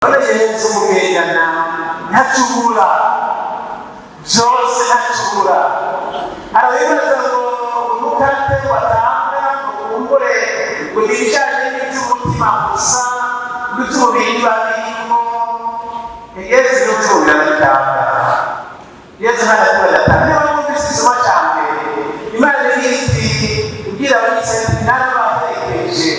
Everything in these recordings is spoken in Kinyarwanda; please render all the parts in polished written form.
Yesu mugendana ntacubura byose ntacubura arabibaza ngo umukate watanga ukumbure ngo nibijanye n'iby'umutima gusa n'iby'umubiri babirimo Yesu n'ucubura n'itanga Yesu ntarakura n'itanga niba mwumvise isomo ca mbere Imana iti ubwira abanyisirayeli narabaherekeje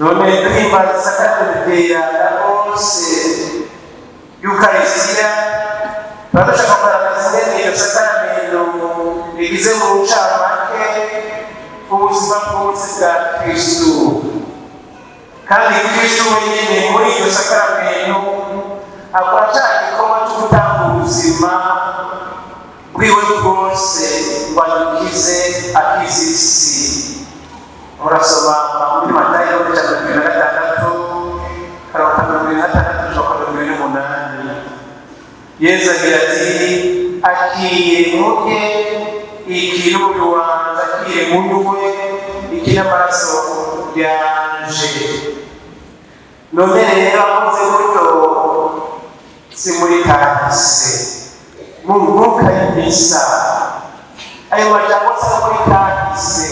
none duhimbaza sakramenti ya Eucharistia tugize mu ncamake ubuzima bwose bwa Kristo. Kandi Kristo wenyine muri iryo sakaramento akora cya gikorwa cyo gutanga ubuzima bwiwe bwose ngo adukize akize isi. Murasoma muri Matayo chapter 26:26-28. Yesu agira ati akiye muke ikirubi wanza akiye munduwe ikinamaraso yanje. None rero akoze gutyo si muri kahise mu mwuka y'imisa. Ayo majambo asa muri kahise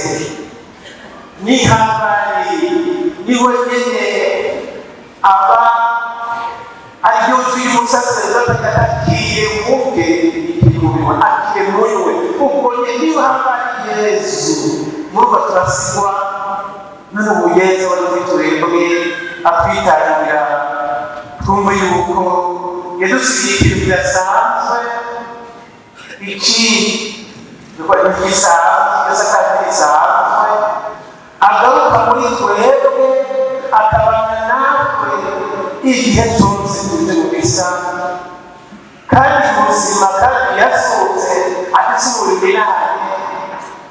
ni habari ni wenyine aba aryo y'umusaserdoti atakiye muke ikirubi akiye munduwe kuko ni habari Yesu murwa turasigwa n'ubu Yesu wari turembwe atwitangira twumva yuko yadusigiye ikintu kidasanzwe iki dukora gisanzwe agaruka muri twebwe akabana natwe igihe cyose tuje mu bisa kandi ubuzima kandi yasohotse atisubura ibirane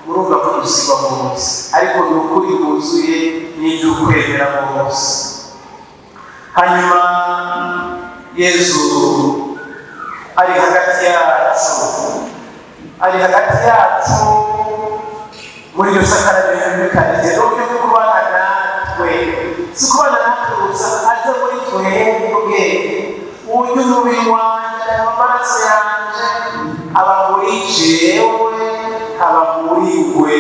murumva ko dusigwa bose ariko ni ukuri bwuzuye n'ibyo kwemera bose. Hanyuma Yesu ari hagati yacu muri iryo sakaramento kandi rero byo kubana natwe si kubana natwe gusa aza muri twebwe uyu mubiri wanjye amaraso yanjye aba muri jewe aba muri we.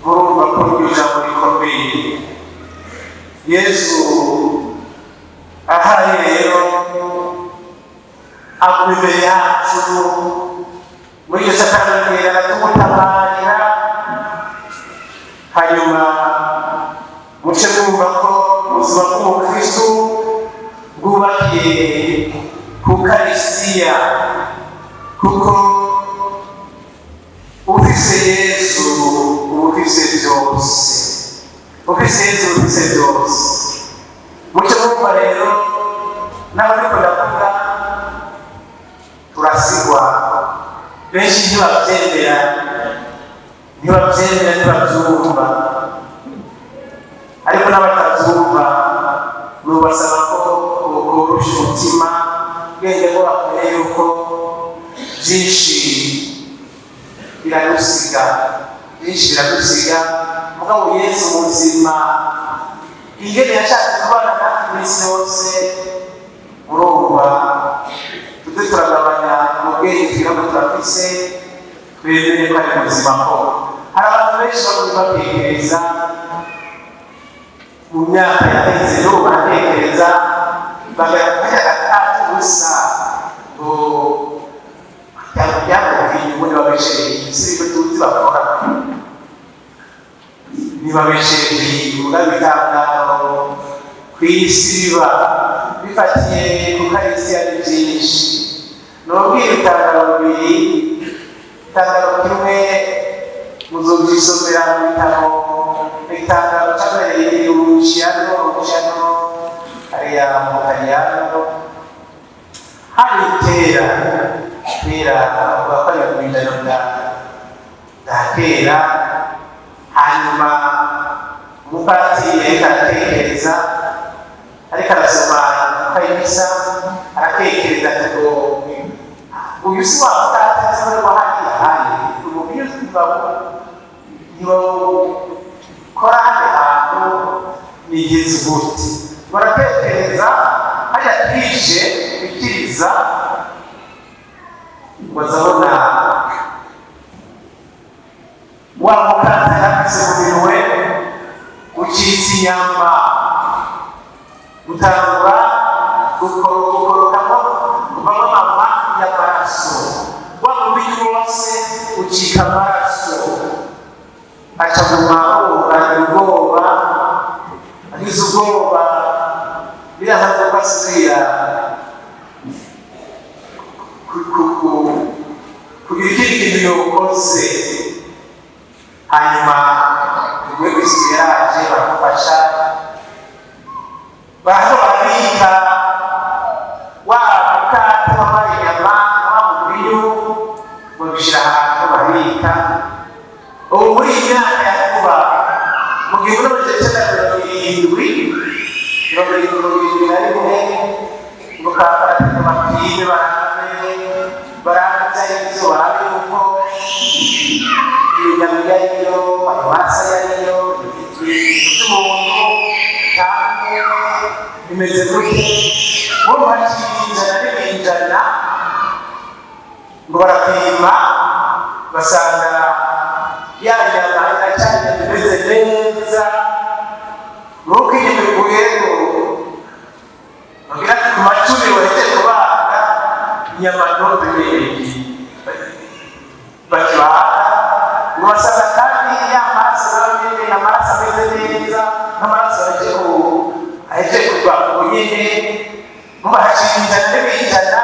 Murumva ko iryo jambo rikomeye. Yesu ahari rero aguma imbere yacu muri iryo sakaramento aratugutabarira. Hanyuma muce mwumva ko ubuzima bw'umukristo bwubakiye ku Ukarisitiya, kuko ufise Yesu ufise byose, ufise Yesu ufise byose. Muce mwumva rero n'abariko ndavuga turasigwa benshi ntibabyemera ntibabyumva, ariko n'abatabyumva nubasaba ko borosha umutima bwenge ko bakomeye yuko byinshi biradusiga mugabo Yesu muzima ingene yashatse kubana natwe iminsi yose. Murumva tujye turagabanya mu bwenge tugira ngo turafise twebere ko ari muzima ko hari abantu benshi batekereza mu myaka yaheze n'ubu baratekereza bagakajya gatatu gusa ngo byamugiye ubundi babeshereye si ibyo tuzi bakora ntibabeshereye umugambi itangaro ku isi biba bifatiye ku Ukarisitiya ni byinshi. Nubwira itangaro bibiri, itangaro kimwe muzogisomera mu bitabo, itangaro cyabereye urushano hariya mu Kaliyano hari kera bakora mu ijana bwa kera. Hanyuma umupatiri aratekereza ariko arasoma kwayimisa aratekereza ngo uyu si wa mutati wa hariya umubiri niba ukora hano hantu nigeze gute. Baratekereza hajya twije bikiriza bazabona wa mukata yafise mu minwe ucitse inyama gutangura gukorokamo kuvamo amama y'amaraso. Wa mubiri wose ucika amaraso aca mu mahoro ubwoba agize ubwoba birahaza ko asubira kugira ikindi kintu yokoze, hanyuma iguhe kwisiga yaraje baramufasha barabika wa mukate wabaye inyama wamubiriyo babishyira ahantu babika. Ubu muri iyi myaka ya vuba mu gihe muri na rimwe mukapatira amapine baraza ibyo barabe uko iyo nyama yariyo amasa yariyo by'umuntu kandi bimeze gute bo bakijana n'ibinjana ngo barapima basanga ya nyama iracyari imeze neza. Nuko inyuma rero bagira ku macuri wahite kubaga inyama ndobe bakibaga basanga kandi ya maraso n'abandi n'amaraso ameze neza n'amaraso aheje kuva ku nyine mubahashinjana n'ibinjana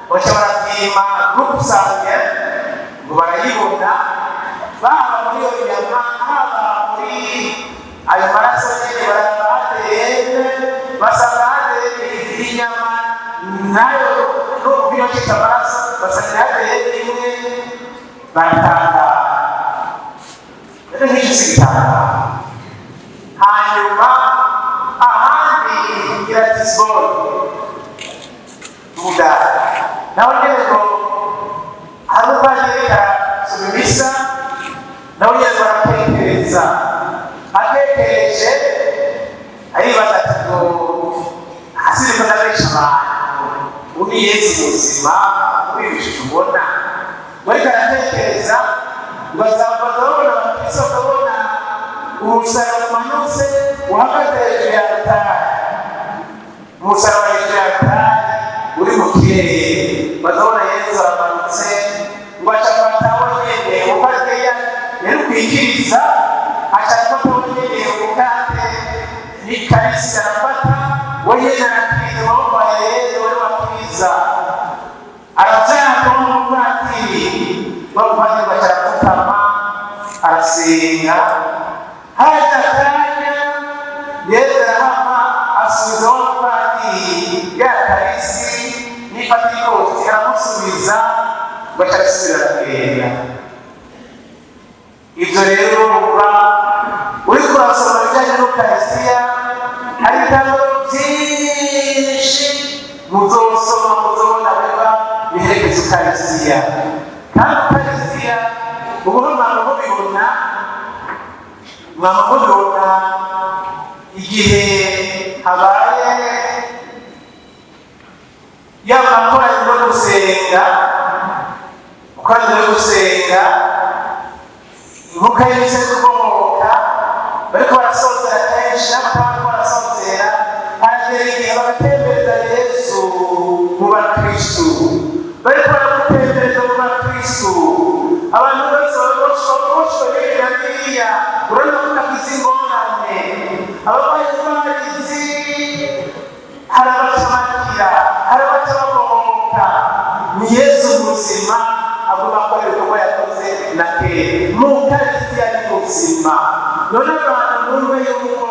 baca barapima gukusanya ngo barayibona baba muri iyo nyama haba muri ayo maraso nyine barabateye basanga hateye inyama nayo n'ubwino cyitwa amaraso basanga hateye imwe baratanga rero nk'icyo si gitanga. Hanyuma ahandi iratisiboro muda nawe nyine ngo hari ubwagirika subimisa nawe nyine baratekereza atekereje aribaza ati ngo hasi riko ndabesha abantu undi Yesu muzima ubibishije ubona ariko aratekereza ngo azavaza babona abakristo bakabona umusaraba umanutse uhagaze hejuru ya altari, umusaraba hejuru ya altari uri mu kirere bazabona Yesu aramanutse ngo acafata wenyene ubwo yari kwikiriza acafata wenyene ubukate n'ikarisi arafata wenyene arakiriza amaboko ya Yesu wari wakiriza arabyaka n'umupatiri bamuhanye bacarapfukama arasenga. Haje akanya Yesu arahama asubiza wa mupatiri ya karisi n'ipatikoti aramusubiza bacarasubira aragenda. Ibyo rero uba uri kurasoma ibijyanye n'ukarisitiya hari ibitabo byinshi muzosoma muzobona biba biherekeza ukarisitiya. Kandi ukarisitiya ubuho mwaba mubibona igihe habaye y'amakoranye no gusenga, ukoranye no gusenga inkuka y'ibise kubomoka bariko barasozera kenshi n'abatanga barasozera haragera igihe bagatembereza Yesu mu bakristu bariko baramutembereza mu bakristu abantu bose baboshwe n'iriya urabona ko nagize ingorane ababaye barizi hari abacamakira hari abacababohoka ni Yesu muzima agomba gukora ibikorwa yakoze na kera mu karisitiya ni muzima. None abantu mwumve yuko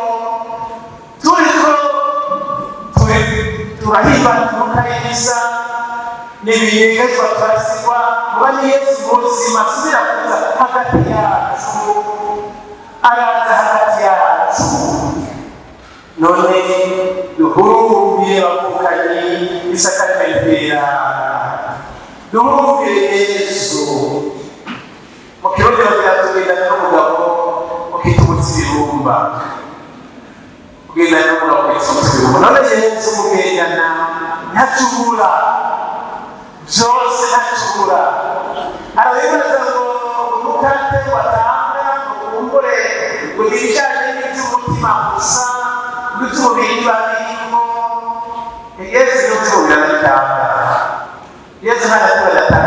turiko turahimbaza inkuka y'ibisa n'ibiyegezwa turasigwa kuba ni Yesu muzima asubira kuza hagati yacu araza hagati yacu. None duhurumbiye bavukanyi isakaramentu duhurumbiye Yesu mu kirongero biratugenda n'umugabo ukitubutsa ibirumba kugenda n'umugabo ukitubutsa ibirumba. None Yesu mugendana ntacubura byose ntacubura arabibaza ngo umukate watanga ukumbure kugira ijyanye n'iby'umutima gusa n'iby'umubiri babirimo Yesu n'ubyumvira n'itanga Yesu nta nakubona atanga